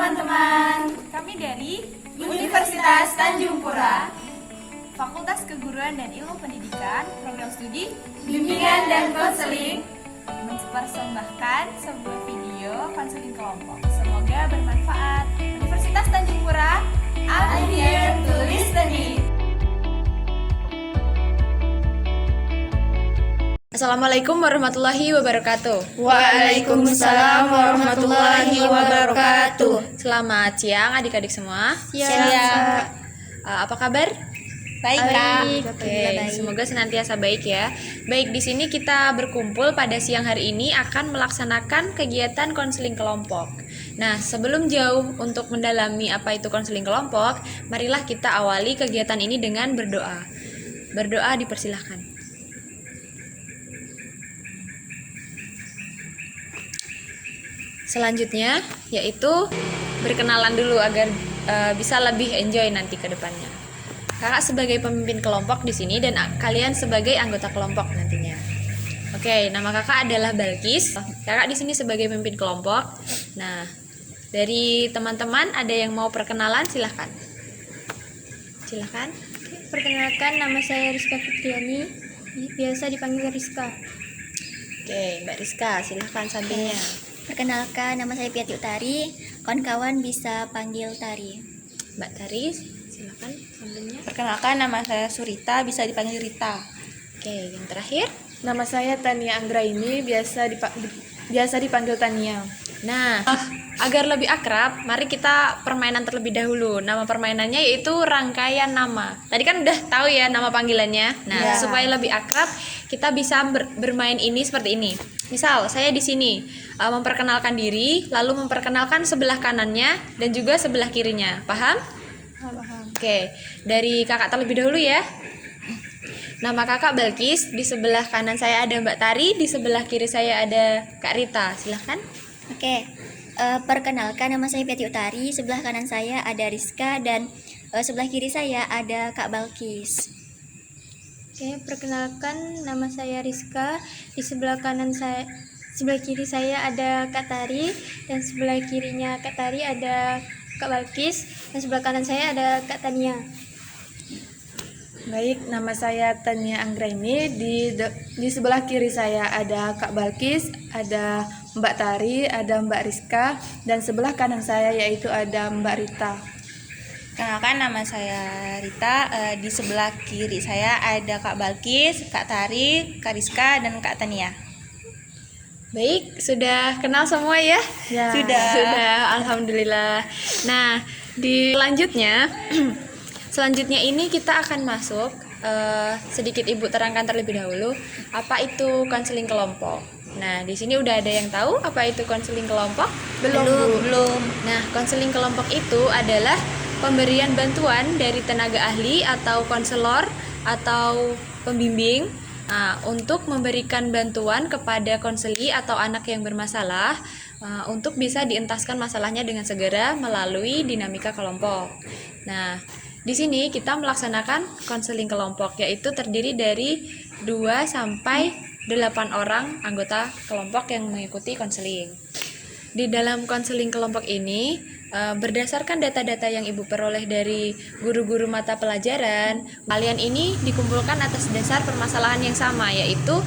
teman-teman. Kami dari Universitas Tanjung Pura, Fakultas Keguruan dan Ilmu Pendidikan, Program Studi Bimbingan dan Konseling mempersembahkan sebuah video konseling kelompok. Semoga bermanfaat. Universitas Tanjung Pura, I'm here to listen it. Assalamualaikum warahmatullahi wabarakatuh. Waalaikumsalam warahmatullahi wabarakatuh. Selamat siang adik-adik semua. Siang. Apa kabar? baik Kak. Oke, semoga senantiasa baik ya. Baik, di sini kita berkumpul pada siang hari ini akan melaksanakan kegiatan konseling kelompok. Nah, sebelum jauh untuk mendalami apa itu konseling kelompok, marilah kita awali kegiatan ini dengan berdoa. Berdoa dipersilahkan. Selanjutnya yaitu berkenalan dulu agar bisa lebih enjoy nanti ke depannya. Kakak sebagai pemimpin kelompok di sini dan kalian sebagai anggota kelompok nantinya. Oke, nama kakak adalah Balkis. Kakak di sini sebagai pemimpin kelompok. Nah, dari teman-teman ada yang mau perkenalan, silahkan. Silahkan. Perkenalkan, nama saya Rizka Fitriani, biasa dipanggil Rizka. Oke, Mbak Rizka, silahkan sampingnya. Perkenalkan, nama saya Piati Utari, kawan-kawan bisa panggil Tari. Mbak Tari, silahkan sampingnya. Perkenalkan, nama saya Surita, bisa dipanggil Rita. Oke, yang terakhir. Nama saya Tania Anggraini, biasa dipanggil Tania. Nah, agar lebih akrab, mari kita permainan terlebih dahulu. Nama permainannya yaitu rangkaian nama. Tadi kan udah tahu ya nama panggilannya. Nah, supaya lebih akrab, kita bisa bermain ini seperti ini. Misal, saya di sini memperkenalkan diri, lalu memperkenalkan sebelah kanannya dan juga sebelah kirinya. Paham? Paham. Oke, dari kakak terlebih dahulu ya. Nama kakak Balkis, di sebelah kanan saya ada Mbak Tari, di sebelah kiri saya ada Kak Rita. Silahkan. Oke, perkenalkan, nama saya Piati Utari, sebelah kanan saya ada Rizka dan sebelah kiri saya ada Kak Balkis. Oke, perkenalkan, nama saya Rizka, di sebelah kiri saya ada Kak Tari dan sebelah kirinya Kak Tari ada Kak Balkis dan sebelah kanan saya ada Kak Tania. Baik, nama saya Tania Anggraini, di sebelah kiri saya ada Kak Balkis, ada Mbak Tari, ada Mbak Rizka, dan sebelah kanan saya yaitu ada Mbak Rita. Perkenalkan, nama saya Rita, di sebelah kiri saya ada Kak Balkis, Kak Tari, Kak Rizka, dan Kak Tania. Baik, sudah kenal semua ya? Ya. Sudah, alhamdulillah. Nah, selanjutnya ini kita akan masuk, sedikit Ibu terangkan terlebih dahulu apa itu konseling kelompok. Nah, di sini udah ada yang tahu apa itu konseling kelompok? Belum. Nah, konseling kelompok itu adalah pemberian bantuan dari tenaga ahli atau konselor atau pembimbing untuk memberikan bantuan kepada konseli atau anak yang bermasalah untuk bisa dientaskan masalahnya dengan segera melalui dinamika kelompok. Nah, di sini kita melaksanakan konseling kelompok, yaitu terdiri dari 2 sampai 8 orang anggota kelompok yang mengikuti konseling. Di dalam konseling kelompok ini, berdasarkan data-data yang Ibu peroleh dari guru-guru mata pelajaran, kalian ini dikumpulkan atas dasar permasalahan yang sama, yaitu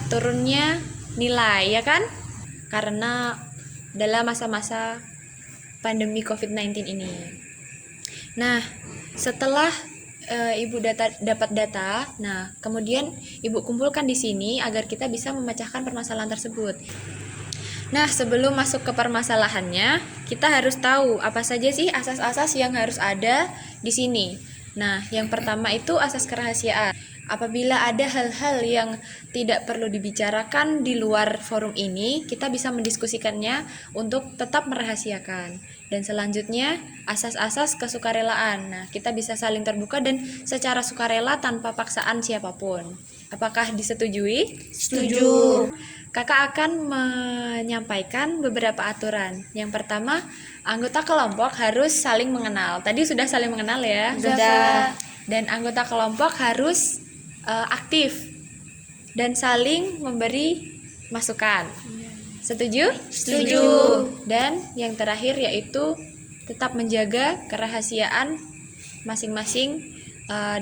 turunnya nilai, ya kan? Karena dalam masa-masa pandemi COVID-19 ini. Nah, setelah Ibu dapat data, nah kemudian Ibu kumpulkan di sini agar kita bisa memecahkan permasalahan tersebut. Nah, sebelum masuk ke permasalahannya, kita harus tahu apa saja sih asas-asas yang harus ada di sini. Nah, yang pertama itu asas kerahasiaan. Apabila ada hal-hal yang tidak perlu dibicarakan di luar forum ini, kita bisa mendiskusikannya untuk tetap merahasiakan. Dan selanjutnya, asas-asas kesukarelaan. Nah, kita bisa saling terbuka dan secara sukarela tanpa paksaan siapapun. Apakah disetujui? Setuju. Kakak akan menyampaikan beberapa aturan. Yang pertama, anggota kelompok harus saling mengenal. Tadi sudah saling mengenal ya? Sudah. Dan anggota kelompok harus aktif dan saling memberi masukan. Setuju? Setuju. Dan yang terakhir yaitu tetap menjaga kerahasiaan masing-masing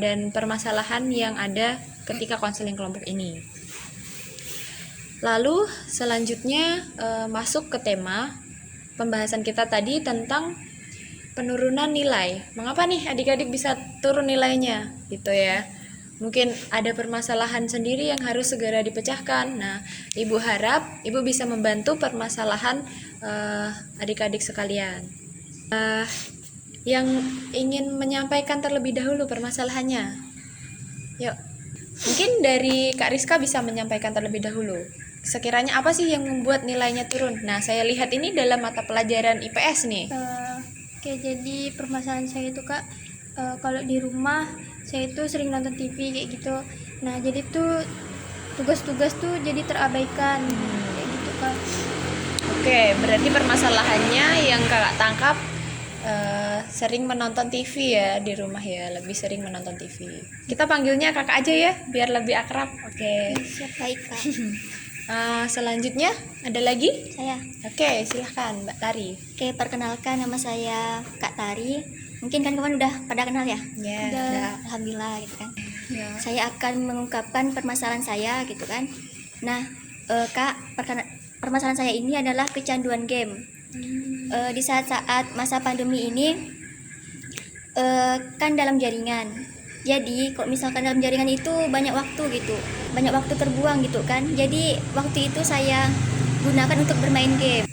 dan permasalahan yang ada ketika konseling kelompok ini. Lalu selanjutnya masuk ke tema pembahasan kita tadi tentang penurunan nilai. Mengapa nih adik-adik bisa turun nilainya? Gitu ya. Mungkin ada permasalahan sendiri yang harus segera dipecahkan. Nah, Ibu harap Ibu bisa membantu permasalahan adik-adik sekalian. Yang ingin menyampaikan terlebih dahulu permasalahannya. Yuk, mungkin dari Kak Rizka bisa menyampaikan terlebih dahulu. Sekiranya apa sih yang membuat nilainya turun? Nah, saya lihat ini dalam mata pelajaran IPS nih. Oke, jadi permasalahan saya itu Kak, kalau di rumah saya itu sering nonton TV kayak gitu. Nah, jadi tuh tugas-tugas tuh jadi terabaikan kayak gitu Kak. Oke, berarti permasalahannya yang Kakak tangkap sering menonton TV ya di rumah ya, lebih sering menonton TV. Kita panggilnya Kakak aja ya, biar lebih akrab. Oke. Siap, baik Kak. Selanjutnya ada lagi? Saya. Oke, silahkan Mbak Tari. Oke, perkenalkan nama saya Kak Tari. Mungkin kan kawan udah pada kenal ya? Ya, Udah, alhamdulillah gitu kan. Ya. Saya akan mengungkapkan permasalahan saya gitu kan. Nah, Kak, permasalahan saya ini adalah kecanduan game. Di saat-saat masa pandemi ini kan dalam jaringan. Jadi kok misalkan dalam jaringan itu banyak waktu gitu, banyak waktu terbuang gitu kan. Jadi waktu itu saya gunakan untuk bermain game.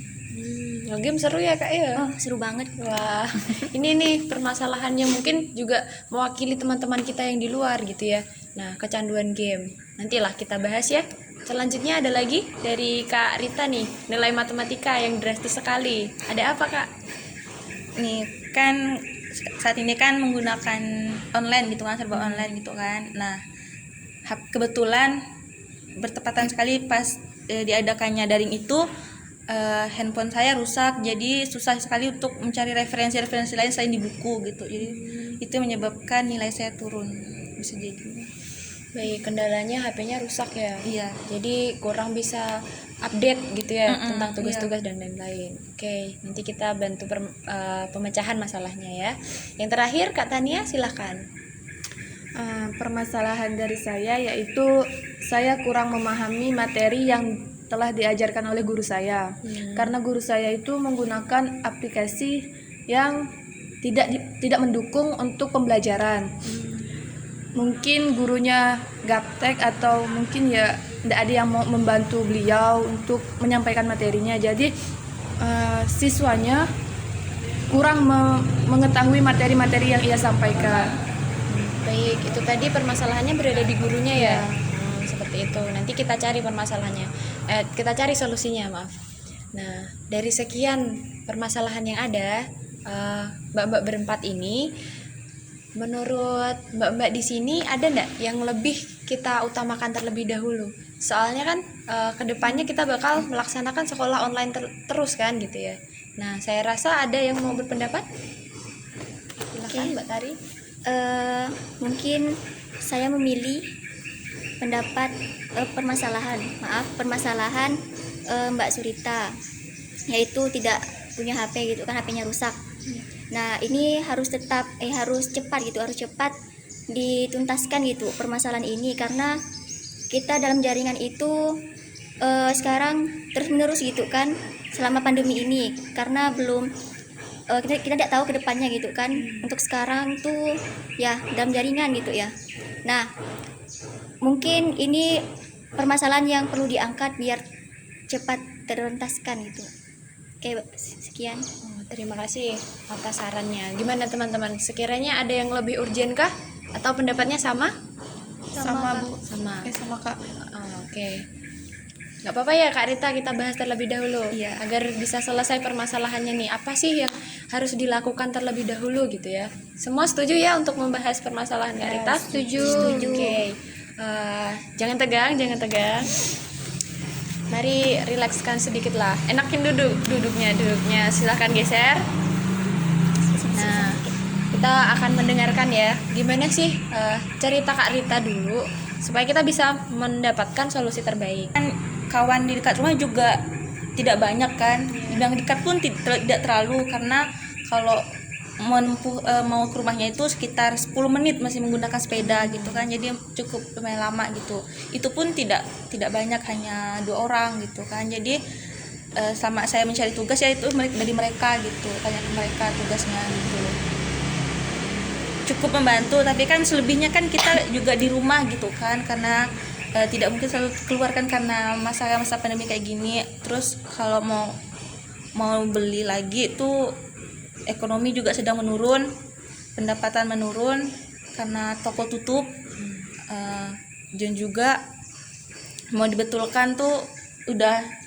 Game seru ya Kak ya? Oh, seru banget. Wah, ini nih permasalahan yang mungkin juga mewakili teman-teman kita yang di luar gitu ya. Nah, kecanduan game. Nantilah kita bahas ya. Selanjutnya ada lagi dari Kak Rita nih, nilai matematika yang drastis sekali. Ada apa Kak? Nih kan saat ini kan menggunakan online gitu kan, serba online gitu kan. Nah, kebetulan bertepatan sekali pas diadakannya daring itu handphone saya rusak, jadi susah sekali untuk mencari referensi-referensi lain selain di buku gitu. Jadi itu menyebabkan nilai saya turun, bisa jadi. Baik, kendalanya HP-nya rusak ya. Iya. Jadi kurang bisa update gitu ya tentang tugas-tugas iya. dan lain-lain. Oke, nanti kita bantu pemecahan masalahnya ya. Yang terakhir Kak Tania silahkan. Permasalahan dari saya yaitu saya kurang memahami materi yang telah diajarkan oleh guru saya. Karena guru saya itu menggunakan aplikasi yang tidak mendukung untuk pembelajaran. Mungkin gurunya gaptek atau mungkin ya tidak ada yang mau membantu beliau untuk menyampaikan materinya. Jadi siswanya kurang mengetahui materi-materi yang ia sampaikan. Baik, itu tadi permasalahannya berada di gurunya ya. Seperti itu. Nanti kita cari permasalahannya. Kita cari solusinya, maaf. Nah, dari sekian permasalahan yang ada, mbak-mbak berempat ini, menurut mbak-mbak di sini ada nggak yang lebih kita utamakan terlebih dahulu? Soalnya kan kedepannya kita bakal melaksanakan sekolah online terus kan gitu ya. Nah, saya rasa ada yang mau berpendapat. Silakan Mbak Tari. Mungkin saya memilih pendapat permasalahan Mbak Surita, yaitu tidak punya HP gitu kan, HP-nya rusak. Nah, ini harus harus cepat dituntaskan gitu permasalahan ini, karena kita dalam jaringan itu sekarang terus-menerus gitu kan selama pandemi ini, karena belum kita tidak tahu kedepannya gitu kan. Untuk sekarang tuh ya dalam jaringan gitu ya. Nah, mungkin ini permasalahan yang perlu diangkat biar cepat teruntaskan gitu. Oke, sekian. Terima kasih atas sarannya. Gimana teman-teman? Sekiranya ada yang lebih urgent kah? Atau pendapatnya sama? Sama Bu. Sama. Sama Kak. Oke. Nggak apa-apa ya Kak Rita, kita bahas terlebih dahulu. Iya. Agar bisa selesai permasalahannya nih. Apa sih yang harus dilakukan terlebih dahulu gitu ya? Semua setuju ya untuk membahas permasalahan Kak Rita? Setuju. Oke. Jangan tegang. Mari rilekskan sedikit lah. Enakin duduknya. Silahkan geser. Nah, kita akan mendengarkan ya. Gimana sih cerita Kak Rita dulu supaya kita bisa mendapatkan solusi terbaik. Kan kawan di dekat rumah juga tidak banyak kan, dibilang dekat pun tidak terlalu, karena kalau mau ke rumahnya itu sekitar 10 menit masih menggunakan sepeda gitu kan, jadi cukup lumayan lama gitu. Itu pun tidak banyak, hanya 2 orang gitu kan. Jadi sama saya mencari tugas ya itu dari mereka gitu, tanya ke mereka tugasnya gitu. Cukup membantu, tapi kan selebihnya kan kita juga di rumah gitu kan, karena tidak mungkin selalu keluar kan karena masa pandemi kayak gini. Terus kalau mau beli lagi tuh ekonomi juga sedang menurun, pendapatan menurun karena toko tutup, dan juga mau dibetulkan tuh udah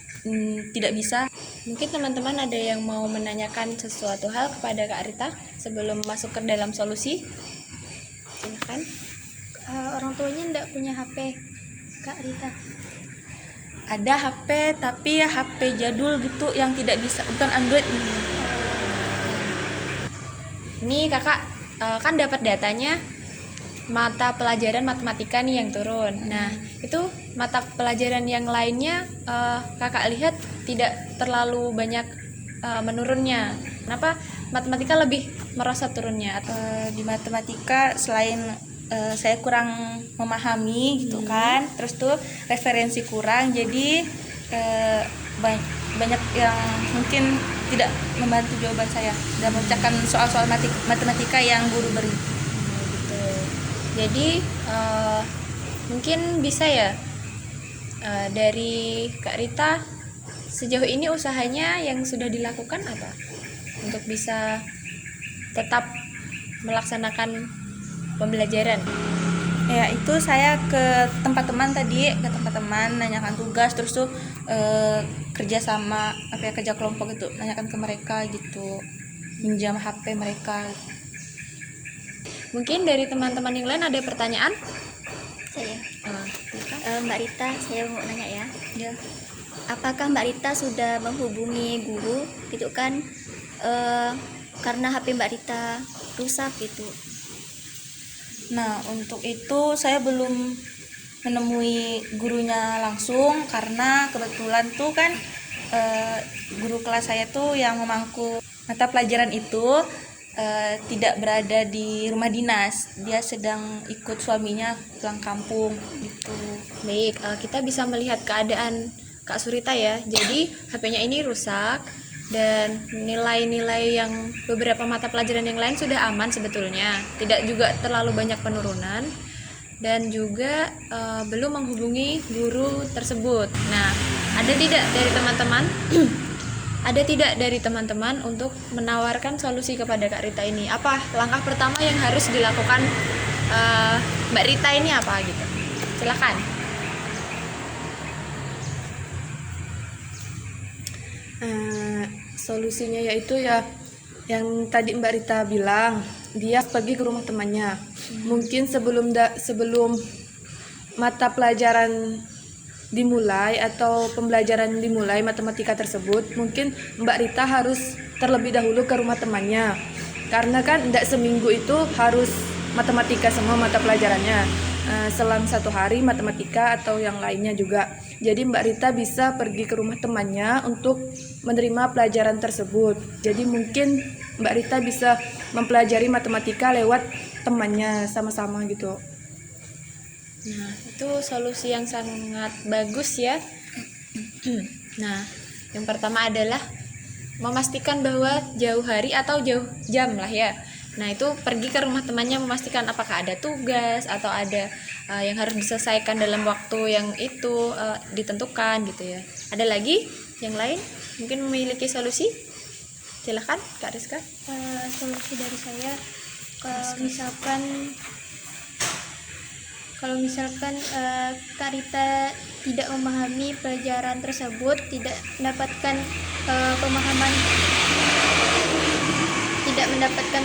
tidak bisa. Mungkin teman-teman ada yang mau menanyakan sesuatu hal kepada Kak Rita sebelum masuk ke dalam solusi? Silakan. Orang tuanya enggak punya HP Kak Rita. Ada HP tapi ya HP jadul gitu yang tidak bisa, bukan Android. Ini kakak kan dapat datanya mata pelajaran matematika nih yang turun. Nah itu mata pelajaran yang lainnya kakak lihat tidak terlalu banyak menurunnya. Kenapa matematika lebih merasa turunnya? Di matematika selain saya kurang memahami gitu kan, terus tuh referensi kurang, jadi banyak yang mungkin tidak membantu jawaban saya dan memecahkan soal-soal matematika yang guru beri. Gitu. Jadi mungkin bisa ya dari Kak Rita sejauh ini usahanya yang sudah dilakukan apa untuk bisa tetap melaksanakan pembelajaran? Ya itu saya ke tempat teman nanyakan tugas, terus tuh kerja sama kerja kelompok itu, nanyakan ke mereka gitu, minjam HP mereka. Mungkin dari teman-teman yang lain ada pertanyaan? Saya, Silakan. Mbak Rita, saya mau nanya ya. Ya. Apakah Mbak Rita sudah menghubungi guru gitu kan, karena HP Mbak Rita rusak gitu? Nah untuk itu saya belum menemui gurunya langsung, karena kebetulan tuh kan guru kelas saya tuh yang memangku mata pelajaran itu tidak berada di rumah dinas, dia sedang ikut suaminya pulang kampung gitu. Baik, kita bisa melihat keadaan Kak Surita ya. Jadi HP-nya ini rusak dan nilai-nilai yang beberapa mata pelajaran yang lain sudah aman sebetulnya, tidak juga terlalu banyak penurunan, dan juga belum menghubungi guru tersebut. Nah, ada tidak dari teman-teman untuk menawarkan solusi kepada Kak Rita ini? Apa langkah pertama yang harus dilakukan Mbak Rita ini apa gitu? Silakan. Solusinya yaitu ya yang tadi Mbak Rita bilang, dia pergi ke rumah temannya. Mungkin sebelum mata pelajaran dimulai atau pembelajaran dimulai matematika tersebut, mungkin Mbak Rita harus terlebih dahulu ke rumah temannya, karena kan tidak seminggu itu harus matematika semua mata pelajarannya. Selang 1 hari matematika atau yang lainnya juga. Jadi Mbak Rita bisa pergi ke rumah temannya untuk menerima pelajaran tersebut. Jadi mungkin Mbak Rita bisa mempelajari matematika lewat temannya sama-sama gitu. Nah, itu solusi yang sangat bagus ya. Nah, yang pertama adalah memastikan bahwa jauh hari atau jauh jam lah ya. Nah, itu pergi ke rumah temannya, memastikan apakah ada tugas atau ada yang harus diselesaikan dalam waktu yang itu ditentukan gitu ya. Ada lagi yang lain mungkin memiliki solusi? Silahkan Kak Rizka. Solusi dari saya, kalau misalkan Kak Rita tidak memahami pelajaran tersebut, tidak mendapatkan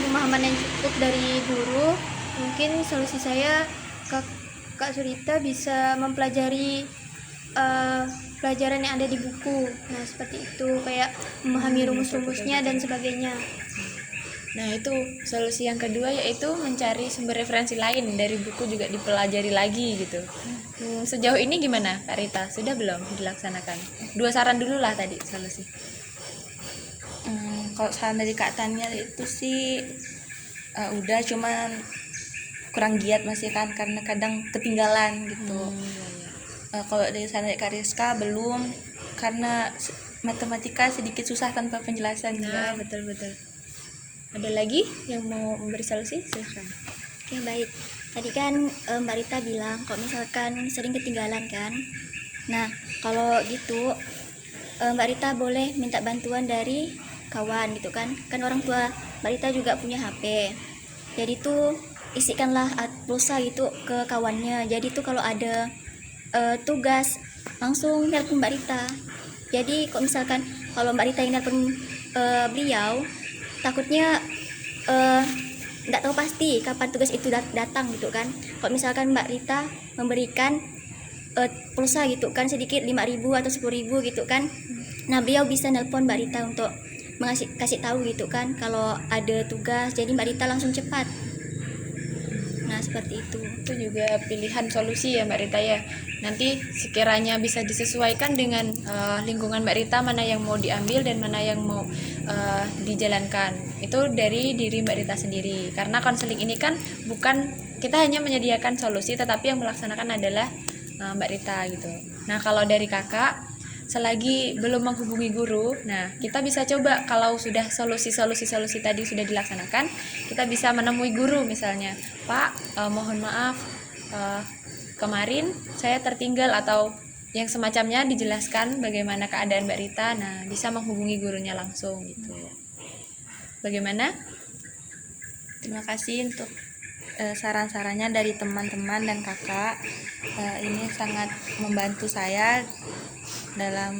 pemahaman yang cukup dari guru, mungkin solusi saya Kak Surita bisa mempelajari pelajaran yang ada di buku. Nah, seperti itu, kayak memahami rumus-rumusnya dan sebagainya. Nah, itu solusi yang kedua, yaitu mencari sumber referensi lain dari buku juga dipelajari lagi gitu. Sejauh ini gimana Kak Rita? Sudah belum dilaksanakan? 2 saran dulu lah tadi solusi. Kalau saran dari Kak Tania itu sih udah, cuman kurang giat masih kan, karena kadang ketinggalan gitu. Kalau dari saran dari Kak Rizka belum, karena matematika sedikit susah tanpa penjelasan Nah, juga. betul. Ada lagi yang mau memberi solusi? Silahkan. Oke, baik. Tadi kan Mbak Rita bilang kalau misalkan sering ketinggalan kan. Nah, kalau gitu Mbak Rita boleh minta bantuan dari kawan gitu kan. Kan orang tua Mbak Rita juga punya HP. Jadi tuh isikanlah pulsa gitu ke kawannya. Jadi tuh kalau ada tugas langsung telepon Mbak Rita. Jadi kalau misalkan kalau Mbak Rita yang telepon beliau, takutnya nggak tahu pasti kapan tugas itu datang gitu kan. Kalau misalkan Mbak Rita memberikan pulsa gitu kan sedikit 5.000 atau 10.000 gitu kan, nah beliau bisa nelpon Mbak Rita untuk kasih tahu gitu kan kalau ada tugas, jadi Mbak Rita langsung cepat. Nah seperti itu. Itu juga pilihan solusi ya Mbak Rita ya. Nanti sekiranya bisa disesuaikan dengan lingkungan Mbak Rita, mana yang mau diambil dan mana yang mau dijalankan. Itu dari diri Mbak Rita sendiri. Karena konseling ini kan bukan kita hanya menyediakan solusi, tetapi yang melaksanakan adalah Mbak Rita gitu. Nah kalau dari kakak, selagi belum menghubungi guru, nah kita bisa coba kalau sudah solusi tadi sudah dilaksanakan, kita bisa menemui guru misalnya, Pak, mohon maaf, kemarin saya tertinggal atau yang semacamnya, dijelaskan bagaimana keadaan Mbak Rita. Nah bisa menghubungi gurunya langsung gitu. Bagaimana? Terima kasih untuk saran-sarannya dari teman-teman dan kakak. Ini sangat membantu saya dalam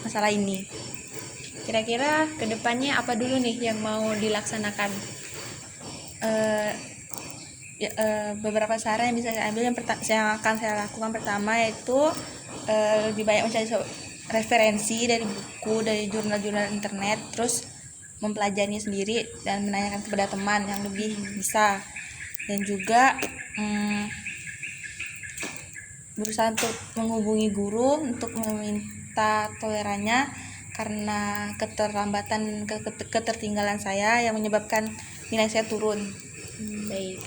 masalah ini. Kira-kira kedepannya apa dulu nih yang mau dilaksanakan? Beberapa saran yang bisa saya ambil, yang akan saya lakukan pertama yaitu lebih banyak mencari referensi dari buku, dari jurnal-jurnal internet, terus mempelajarinya sendiri dan menanyakan kepada teman yang lebih bisa, dan juga berusaha untuk menghubungi guru untuk meminta tolerannya karena keterlambatan, ketertinggalan saya yang menyebabkan nilai saya turun. Baik.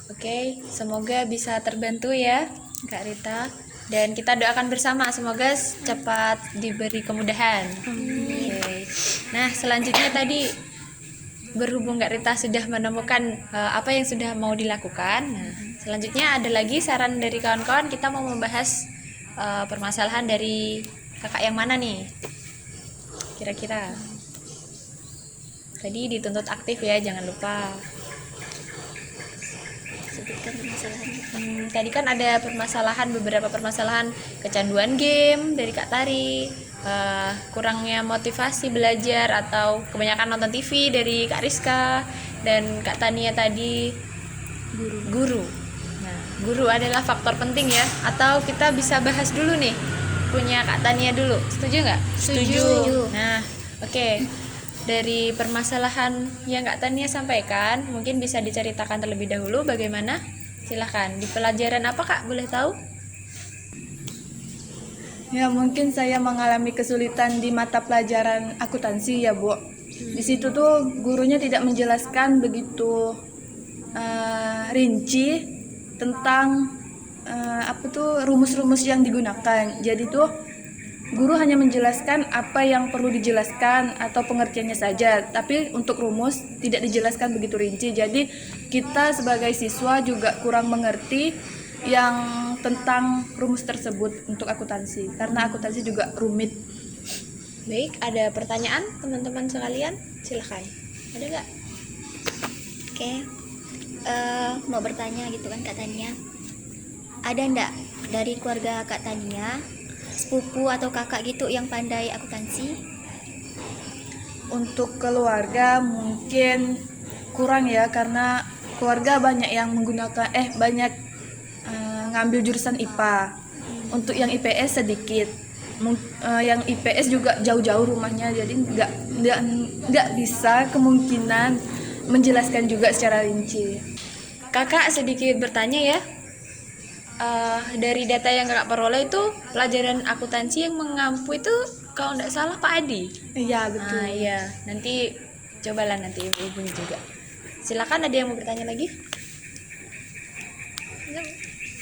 Oke, semoga bisa terbantu ya Kak Rita, dan kita doakan bersama semoga cepat diberi kemudahan. Oke. Nah, selanjutnya tadi berhubung Kak Rita sudah menemukan apa yang sudah mau dilakukan. Nah, selanjutnya ada lagi saran dari kawan-kawan, kita mau membahas permasalahan dari kakak yang mana nih? Kira-kira. Tadi dituntut aktif ya, jangan lupa. Sebutkan permasalahan. Tadi kan ada beberapa permasalahan kecanduan game dari Kak Tari, kurangnya motivasi belajar atau kebanyakan nonton TV dari Kak Rizka, dan Kak Tania tadi guru. Nah, guru adalah faktor penting ya, atau kita bisa bahas dulu nih punya Kak Tania dulu, setuju nggak? Setuju. Nah, oke. Dari permasalahan yang Kak Tania sampaikan, mungkin bisa diceritakan terlebih dahulu bagaimana? Silahkan, di pelajaran apa Kak, boleh tahu? Ya, mungkin saya mengalami kesulitan di mata pelajaran akuntansi ya, Bu. Di situ tuh gurunya tidak menjelaskan begitu rinci tentang rumus-rumus yang digunakan. Jadi tuh guru hanya menjelaskan apa yang perlu dijelaskan atau pengertiannya saja, tapi untuk rumus tidak dijelaskan begitu rinci. Jadi kita sebagai siswa juga kurang mengerti yang tentang rumus tersebut untuk akuntansi, karena akuntansi juga rumit. Baik, ada pertanyaan teman-teman sekalian? Silahkan. Ada nggak? Oke, mau bertanya gitu kan Kak Tania, ada ndak dari keluarga Kak Tania sepupu atau kakak gitu yang pandai akuntansi? Untuk keluarga mungkin kurang ya, karena keluarga banyak yang menggunakan ngambil jurusan IPA. Untuk yang IPS sedikit. Yang IPS juga jauh-jauh rumahnya, jadi nggak bisa kemungkinan menjelaskan juga secara rinci. Kakak sedikit bertanya ya. dari data yang kakak peroleh itu pelajaran akuntansi yang mengampu itu kalau nggak salah Pak Adi. Iya betul. Nah, iya, nanti cobalah nanti ibu hubungi juga. Silakan, ada yang mau bertanya lagi?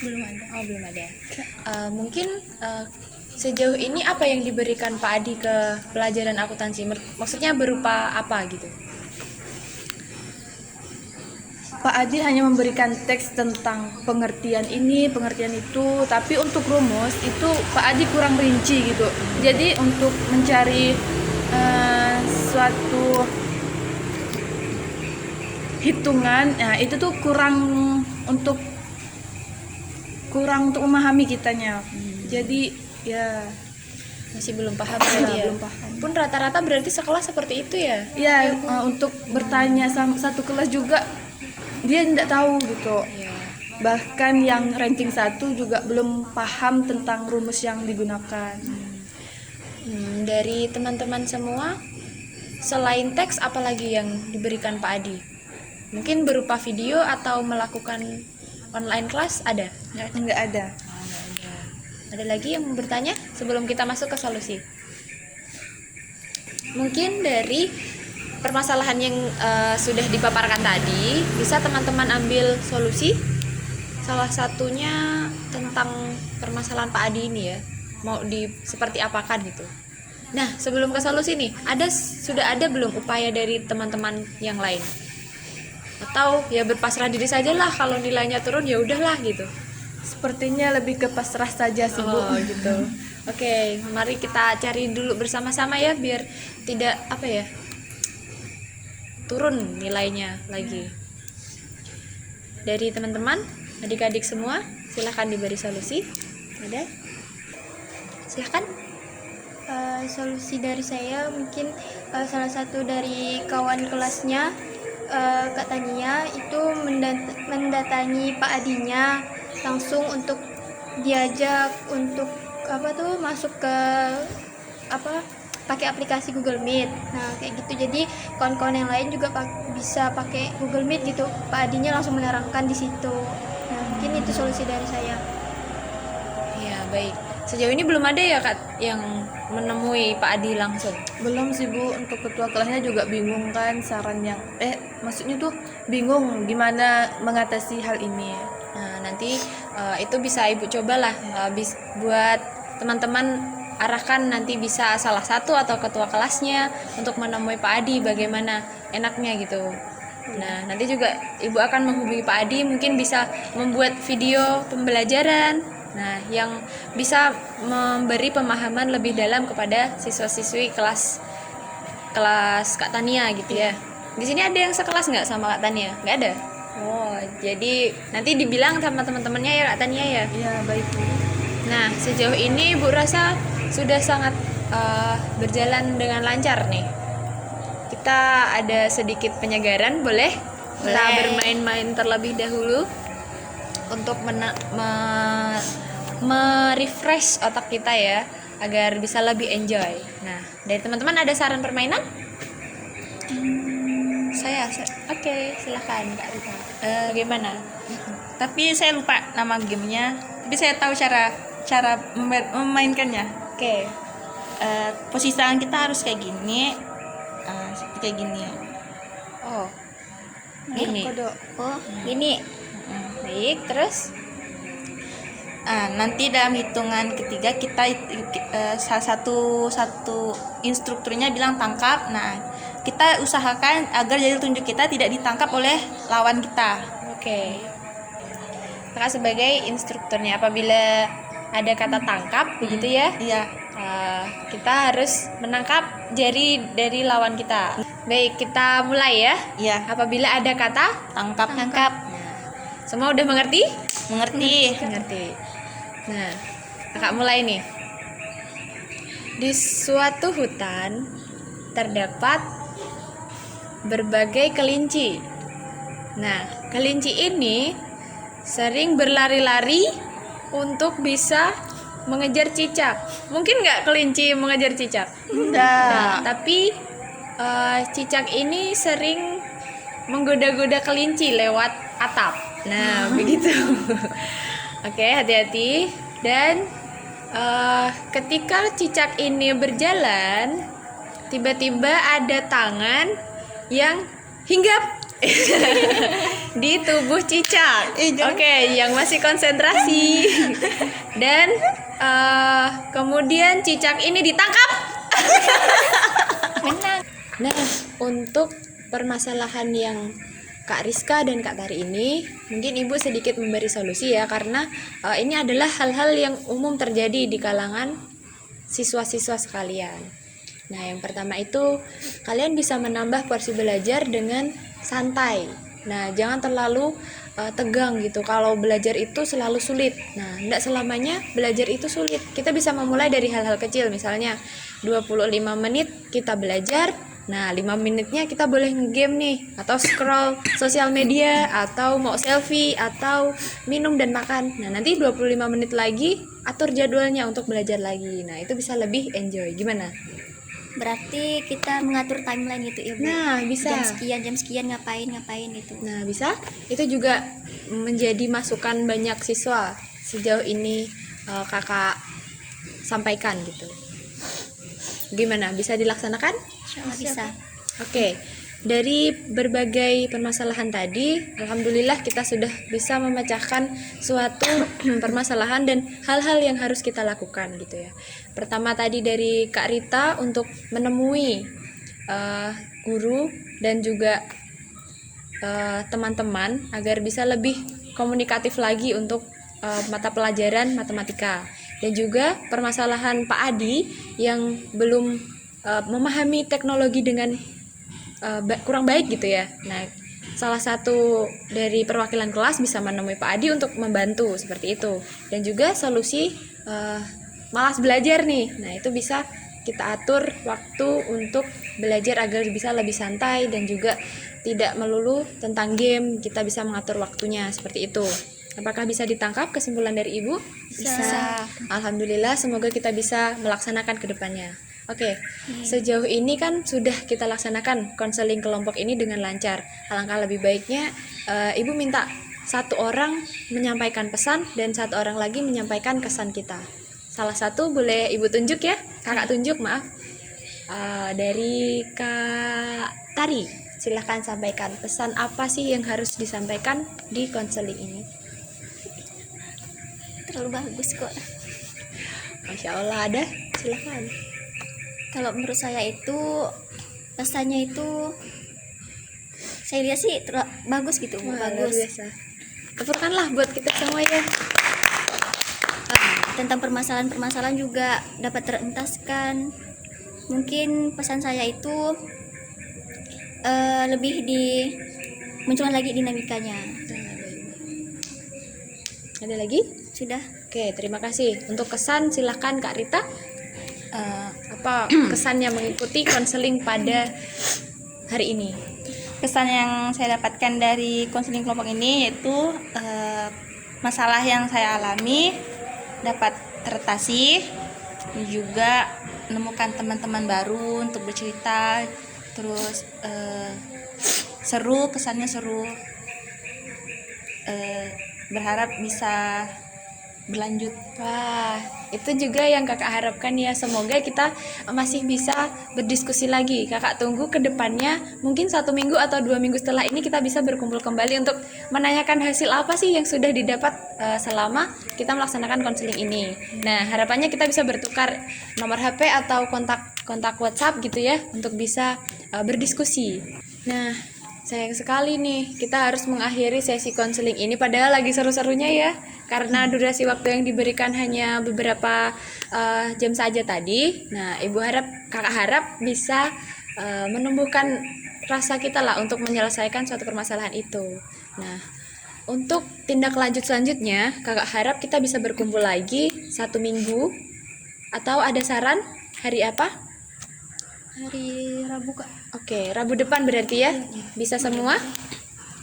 Belum ada. Oh, belum ada. Mungkin sejauh ini apa yang diberikan Pak Adi ke pelajaran akuntansi? Maksudnya berupa apa gitu? Pak Adi hanya memberikan teks tentang pengertian ini, pengertian itu, tapi untuk rumus itu Pak Adi kurang rinci gitu. Jadi untuk mencari suatu hitungan, nah itu tuh kurang untuk memahami kitanya. Jadi ya Masih belum paham berarti ya? belum paham. Pun rata-rata berarti sekolah seperti itu ya? Ya untuk bertanya sama satu kelas juga dia tidak tahu gitu. Iya. Bahkan yang ranking 1 juga belum paham tentang rumus yang digunakan. Dari teman-teman semua, selain teks apalagi yang diberikan Pak Adi? Mungkin berupa video atau melakukan online kelas ada? Enggak ada. Ada lagi yang mau bertanya sebelum kita masuk ke solusi? Mungkin dari permasalahan yang sudah dipaparkan tadi, bisa teman-teman ambil solusi. Salah satunya tentang permasalahan Pak Adi ini ya, mau seperti apakan gitu. Nah, sebelum ke solusi nih, sudah ada belum upaya dari teman-teman yang lain? Atau ya berpasrah diri sajalah, kalau nilainya turun ya udahlah gitu. Sepertinya lebih ke pasrah saja sih, Bu. Oh gitu. Oke, mari kita cari dulu bersama-sama ya, biar tidak turun nilainya lagi. Dari teman-teman, adik-adik semua, silahkan diberi solusi. Ada? Silahkan. Solusi dari saya mungkin salah satu dari kawan kelasnya, Kak Tania itu mendatangi Pak Adinya langsung untuk diajak untuk masuk ke pakai aplikasi Google Meet. Nah kayak gitu, jadi kawan-kawan yang lain juga bisa pakai Google Meet gitu. Pak Adinya langsung menerangkan di situ. Nah mungkin itu solusi dari saya. Ya baik. Sejauh ini belum ada ya Kak yang menemui Pak Adi langsung. Belum sih, Bu. Untuk ketua kelasnya juga bingung kan saran yang maksudnya tuh bingung gimana mengatasi hal ini. Nah, nanti itu bisa Ibu cobalah buat teman-teman, arahkan nanti bisa salah satu atau ketua kelasnya untuk menemui Pak Adi bagaimana enaknya gitu. Nah, nanti juga Ibu akan menghubungi Pak Adi, mungkin bisa membuat video pembelajaran. Nah, yang bisa memberi pemahaman lebih dalam kepada siswa-siswi kelas Kak Tania gitu ya. Di sini ada yang sekelas nggak sama Kak Tania? Nggak ada? Oh, jadi nanti dibilang sama teman-temannya ya Kak Tania ya? Iya, baik, Bu. Nah, sejauh ini Bu rasa sudah sangat berjalan dengan lancar nih. Kita ada sedikit penyegaran, boleh? Kita bermain-main terlebih dahulu untuk merefresh otak kita ya, agar bisa lebih enjoy. Nah, dari teman-teman ada saran permainan? Saya Oke, silakan Kak Rita. Bagaimana? tapi saya lupa nama gamenya, tapi saya tahu cara memainkannya. Oke. Posisi tangan kita harus kayak gini, seperti kayak gini. Oh. Gini. Kodok. Oh, ini Baik, terus Nanti dalam hitungan ketiga kita salah satu instrukturnya bilang tangkap. Nah, kita usahakan agar jari telunjuk kita tidak ditangkap oleh lawan kita. oke. Kakak sebagai instrukturnya, apabila ada kata tangkap begitu ya, Iya. kita harus menangkap jari dari lawan kita. Baik, kita mulai ya. Iya. Apabila ada kata Tangkap. semua udah mengerti? Mengerti. Mengerti. Nah, kakak mulai nih. Di suatu hutan terdapat berbagai kelinci. Nah, kelinci ini sering berlari-lari untuk bisa mengejar cicak. Mungkin nggak kelinci mengejar cicak? Nah, tapi cicak ini sering menggoda-goda kelinci lewat atap. Nah, begitu. Oke, hati-hati. Dan ketika cicak ini berjalan, tiba-tiba ada tangan yang hinggap di tubuh cicak. Oke, yang masih konsentrasi. Dan kemudian cicak ini ditangkap. Menang. Nah, untuk permasalahan yang Kak Rizka dan Kak Tari ini, mungkin Ibu sedikit memberi solusi ya, karena ini adalah hal-hal yang umum terjadi di kalangan siswa-siswa sekalian. Nah, yang pertama itu, kalian bisa menambah porsi belajar dengan santai. Nah, jangan terlalu tegang gitu. Kalau belajar itu selalu sulit. Nah, tidak selamanya belajar itu sulit. Kita bisa memulai dari hal-hal kecil, misalnya 25 menit kita belajar. Nah, 5 menitnya kita boleh nge-game nih, atau scroll sosial media, atau mau selfie, atau minum dan makan. Nah, nanti 25 menit lagi atur jadwalnya untuk belajar lagi. Nah, itu bisa lebih enjoy. Gimana? Berarti kita mengatur timeline gitu ya, Bu. Nah, bisa. Jam sekian ngapain gitu. Nah, bisa. Itu juga menjadi masukan banyak siswa sejauh ini kakak sampaikan gitu. Gimana? Bisa dilaksanakan? Insyaallah bisa. Oke. Dari berbagai permasalahan tadi, alhamdulillah kita sudah bisa memecahkan suatu permasalahan dan hal-hal yang harus kita lakukan gitu ya. Pertama tadi dari Kak Rita untuk menemui guru dan juga teman-teman agar bisa lebih komunikatif lagi untuk mata pelajaran matematika, dan juga permasalahan Pak Adi yang belum memahami teknologi dengan kurang baik gitu ya. Nah, salah satu dari perwakilan kelas bisa menemui Pak Adi untuk membantu seperti itu, dan juga solusi malas belajar nih. Nah, itu bisa kita atur waktu untuk belajar agar bisa lebih santai dan juga tidak melulu tentang game. Kita bisa mengatur waktunya seperti itu. Apakah bisa ditangkap kesimpulan dari Ibu? Bisa. Alhamdulillah, semoga kita bisa melaksanakan ke depannya. Oke, sejauh ini kan sudah kita laksanakan konseling kelompok ini dengan lancar. Alangkah lebih baiknya Ibu minta satu orang menyampaikan pesan dan satu orang lagi menyampaikan kesan kita. Salah satu boleh Ibu tunjuk ya, kakak tunjuk, maaf. Dari Kak Tari, silahkan sampaikan pesan apa sih yang harus disampaikan di konseling ini. Terlalu bagus kok. Masya Allah, ada, silahkan. Kalau menurut saya itu pesannya itu saya lihat sih bagus gitu, Bu. Wah, luar Bagus. biasa. Tepukkanlah buat kita semua ya. Tentang permasalahan-permasalahan juga dapat terentaskan. Mungkin pesan saya itu lebih munculkan lagi dinamikanya. Ada lagi? Sudah. Oke, terima kasih. Untuk kesan silahkan Kak Rita. Apa kesannya mengikuti konseling pada hari ini? Kesan yang saya dapatkan dari konseling kelompok ini yaitu masalah yang saya alami dapat teratasi, juga menemukan teman-teman baru untuk bercerita, terus seru, kesannya seru, berharap bisa berlanjut. Wah, itu juga yang kakak harapkan ya. Semoga kita masih bisa berdiskusi lagi. Kakak tunggu ke depannya, mungkin 1 minggu atau 2 minggu setelah ini kita bisa berkumpul kembali untuk menanyakan hasil apa sih yang sudah didapat selama kita melaksanakan konseling ini. Nah, harapannya kita bisa bertukar nomor HP atau kontak WhatsApp gitu ya, untuk bisa berdiskusi. Nah, sayang sekali nih, kita harus mengakhiri sesi konseling ini padahal lagi seru-serunya ya. Karena durasi waktu yang diberikan hanya beberapa jam saja tadi. Nah, kakak harap bisa menumbuhkan rasa kita lah untuk menyelesaikan suatu permasalahan itu. Nah, untuk tindak lanjut selanjutnya, kakak harap kita bisa berkumpul lagi 1 minggu. Atau ada saran hari apa? Hari Rabu, Kak. Oke, Rabu depan berarti ya? Bisa semua?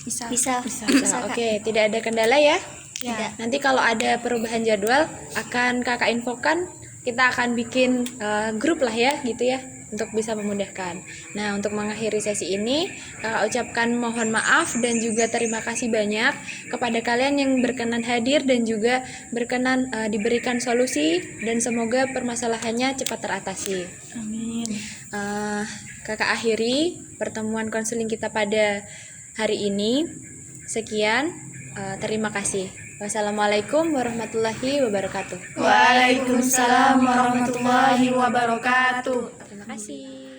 Bisa. Bisa. Kak. Oke, tidak ada kendala ya? Tidak. Nanti kalau ada perubahan jadwal akan kakak infokan. Kita akan bikin grup lah ya, gitu ya. untuk bisa memudahkan. Nah, untuk mengakhiri sesi ini, kakak ucapkan mohon maaf dan juga terima kasih banyak kepada kalian yang berkenan hadir dan juga berkenan diberikan solusi, dan semoga permasalahannya cepat teratasi. Amin. Kakak akhiri pertemuan konseling kita pada hari ini. Sekian, terima kasih. Wassalamualaikum warahmatullahi wabarakatuh. Waalaikumsalam warahmatullahi wabarakatuh. Terima kasih.